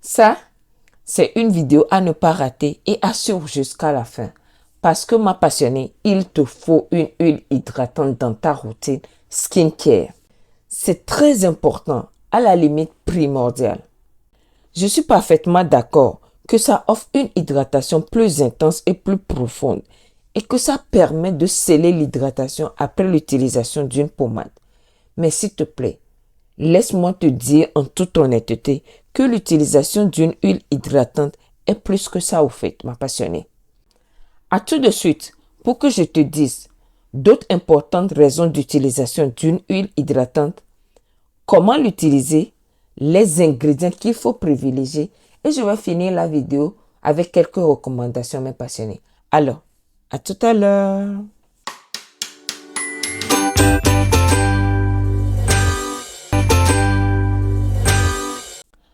Ça, c'est une vidéo à ne pas rater et à suivre jusqu'à la fin. Parce que ma passionnée, il te faut une huile hydratante dans ta routine skincare. C'est très important, à la limite primordiale. Je suis parfaitement d'accord que ça offre une hydratation plus intense et plus profonde et que ça permet de sceller l'hydratation après l'utilisation d'une pommade. Mais s'il te plaît, laisse-moi te dire en toute honnêteté que l'utilisation d'une huile hydratante est plus que ça au fait, ma passionnée. À tout de suite, pour que je te dise d'autres importantes raisons d'utilisation d'une huile hydratante, comment l'utiliser, les ingrédients qu'il faut privilégier et je vais finir la vidéo avec quelques recommandations, mes passionnés. Alors, à tout à l'heure.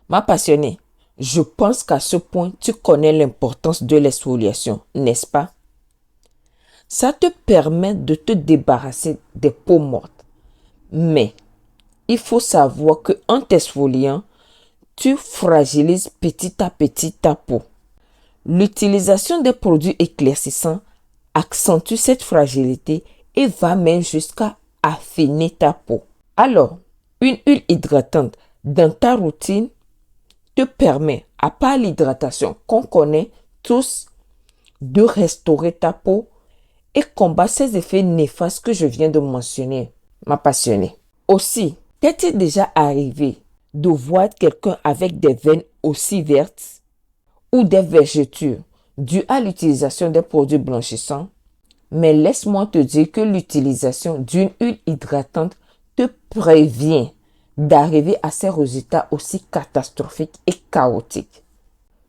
Ma passionnée, je pense qu'à ce point, tu connais l'importance de l'exfoliation, n'est-ce pas? Ça te permet de te débarrasser des peaux mortes. Mais il faut savoir qu'en t'exfoliant, tu fragilises petit à petit ta peau. L'utilisation des produits éclaircissants accentue cette fragilité et va même jusqu'à affiner ta peau. Alors, une huile hydratante dans ta routine te permet, à part l'hydratation qu'on connaît tous, de restaurer ta peau et combat ces effets néfastes que je viens de mentionner, ma passionnée. Aussi, t'est-il déjà arrivé de voir quelqu'un avec des veines aussi vertes ou des vergetures dues à l'utilisation des produits blanchissants? Mais laisse-moi te dire que l'utilisation d'une huile hydratante te prévient d'arriver à ces résultats aussi catastrophiques et chaotiques.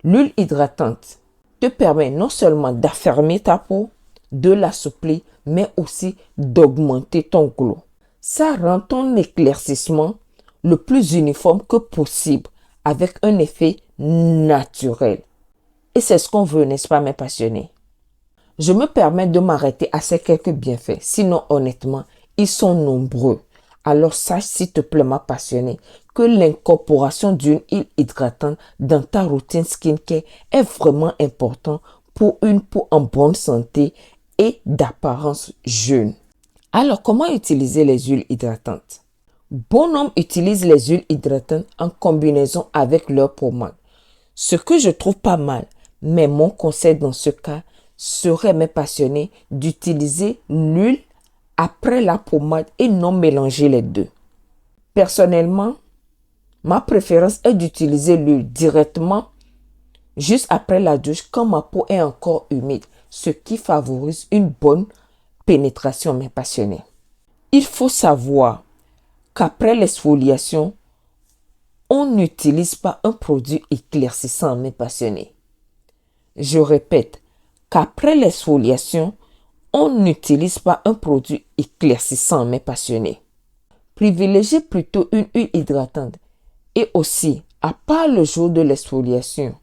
L'huile hydratante te permet non seulement d'affermir ta peau, de l'assouplir, mais aussi d'augmenter ton glow. Ça rend ton éclaircissement le plus uniforme que possible avec un effet naturel. Et c'est ce qu'on veut, n'est-ce pas, mes passionnés? Je me permets de m'arrêter à ces quelques bienfaits, sinon honnêtement, ils sont nombreux. Alors sache s'il te plaît, ma passionnée, que l'incorporation d'une huile hydratante dans ta routine skincare est vraiment important pour une peau en bonne santé et d'apparence jeune. Alors, comment utiliser les huiles hydratantes? Bon nombre utilisent les huiles hydratantes en combinaison avec leur pommade. Ce que je trouve pas mal, mais mon conseil dans ce cas serait, mes passionnés, d'utiliser l'huile après la pommade et non mélanger les deux. Personnellement, ma préférence est d'utiliser l'huile directement juste après la douche quand ma peau est encore humide, ce qui favorise une bonne pénétration, mes passionnés. Il faut savoir qu'après l'exfoliation, on n'utilise pas un produit éclaircissant, mes passionnés. Je répète qu'après l'exfoliation, on n'utilise pas un produit éclaircissant, mes passionnés. Privilégiez plutôt une huile hydratante et aussi, à part le jour de l'exfoliation,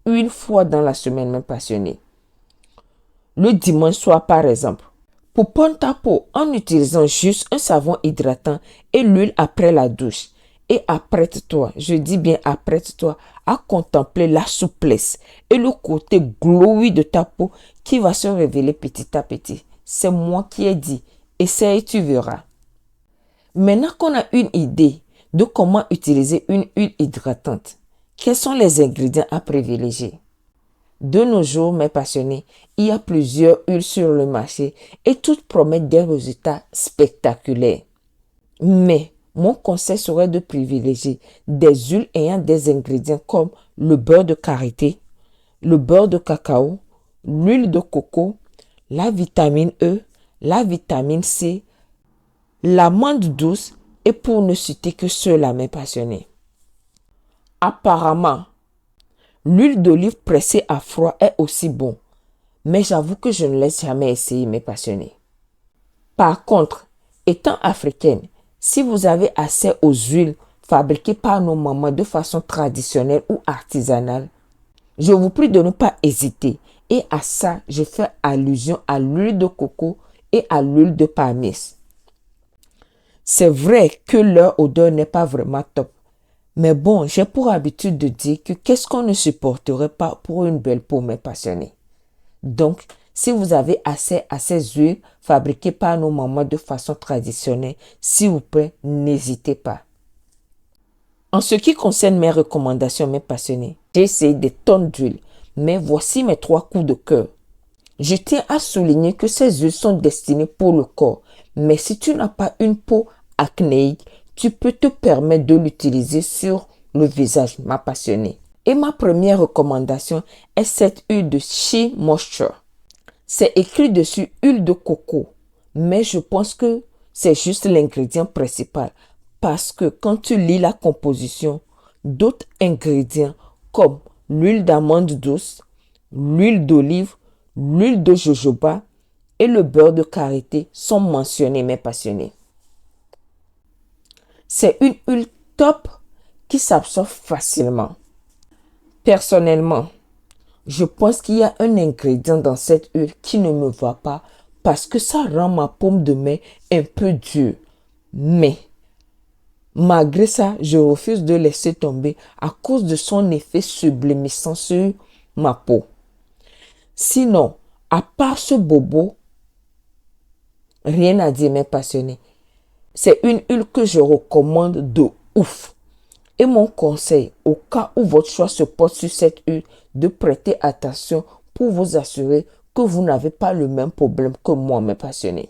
une fois dans la semaine, mes passionnés. Le dimanche soir, par exemple, pour prendre ta peau en utilisant juste un savon hydratant et l'huile après la douche. Et apprête-toi, je dis bien apprête-toi à contempler la souplesse et le côté glowy de ta peau qui va se révéler petit à petit. C'est moi qui ai dit. Essaye, tu verras. Maintenant qu'on a une idée de comment utiliser une huile hydratante, quels sont les ingrédients à privilégier? De nos jours, mes passionnés, il y a plusieurs huiles sur le marché et toutes promettent des résultats spectaculaires. Mais mon conseil serait de privilégier des huiles ayant des ingrédients comme le beurre de karité, le beurre de cacao, l'huile de coco, la vitamine E, la vitamine C, l'amande douce et pour ne citer que ceux-là, mes passionnés. Apparemment, l'huile d'olive pressée à froid est aussi bon, mais j'avoue que je ne l'ai jamais essayé, mes passionnés. Par contre, étant africaine, si vous avez accès aux huiles fabriquées par nos mamans de façon traditionnelle ou artisanale, je vous prie de ne pas hésiter. Et à ça, je fais allusion à l'huile de coco et à l'huile de palmiste. C'est vrai que leur odeur n'est pas vraiment top, Mais bon, j'ai pour habitude de dire que qu'est-ce qu'on ne supporterait pas pour une belle peau, mes passionnés. Donc, si vous avez accès à ces huiles fabriquées par nos mamans de façon traditionnelle, s'il vous plaît, n'hésitez pas. En ce qui concerne mes recommandations, mes passionnés, j'ai essayé des tonnes d'huiles, mais voici mes 3 coups de cœur. Je tiens à souligner que ces huiles sont destinées pour le corps, mais si tu n'as pas une peau acnéique, tu peux te permettre de l'utiliser sur le visage, ma passionnée. Et ma première recommandation est cette huile de Shea Moisture. C'est écrit dessus huile de coco, mais je pense que c'est juste l'ingrédient principal parce que quand tu lis la composition, d'autres ingrédients comme l'huile d'amande douce, l'huile d'olive, l'huile de jojoba et le beurre de karité sont mentionnés, mes passionnés. C'est une huile top qui s'absorbe facilement. Personnellement, je pense qu'il y a un ingrédient dans cette huile qui ne me va pas parce que ça rend ma paume de main un peu dure. Mais, malgré ça, je refuse de laisser tomber à cause de son effet sublimissant sur ma peau. Sinon, à part ce bobo, rien à dire, mes passionnés. C'est une huile que je recommande de ouf. Et mon conseil, au cas où votre choix se porte sur cette huile, de prêter attention pour vous assurer que vous n'avez pas le même problème que moi, mes passionnés.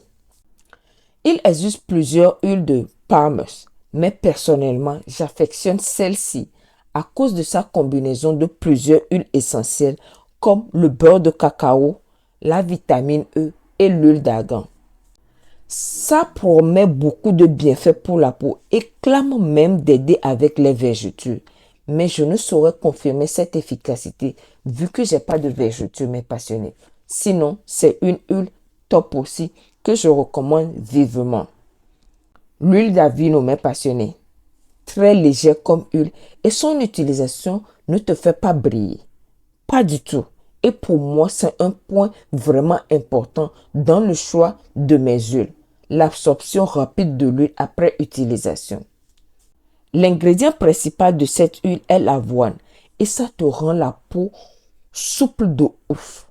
Il existe plusieurs huiles de Palmer's, mais personnellement, j'affectionne celle-ci à cause de sa combinaison de plusieurs huiles essentielles comme le beurre de cacao, la vitamine E et l'huile d'argan. Ça promet beaucoup de bienfaits pour la peau et clame même d'aider avec les vergetures. Mais je ne saurais confirmer cette efficacité vu que j'ai pas de vergetures, mes passionnés. Sinon, c'est une huile top aussi que je recommande vivement. L'huile d'Avino, mes passionnés. Très légère comme huile et son utilisation ne te fait pas briller. Pas du tout. Et pour moi, c'est un point vraiment important dans le choix de mes huiles. L'absorption rapide de l'huile après utilisation. L'ingrédient principal de cette huile est l'avoine et ça te rend la peau souple de ouf.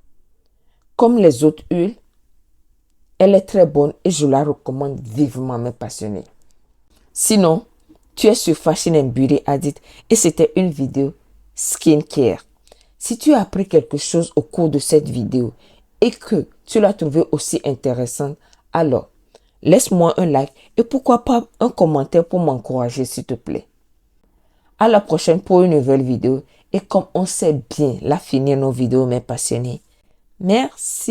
Comme les autres huiles, elle est très bonne et je la recommande vivement, mes passionnés. Sinon, tu es sur Fashion and Beauty Addict et c'était une vidéo skincare. Si tu as appris quelque chose au cours de cette vidéo et que tu l'as trouvée aussi intéressante, alors laisse-moi un like et pourquoi pas un commentaire pour m'encourager s'il te plaît. À la prochaine pour une nouvelle vidéo et comme on sait bien la finir nos vidéos, mes passionnés. Merci.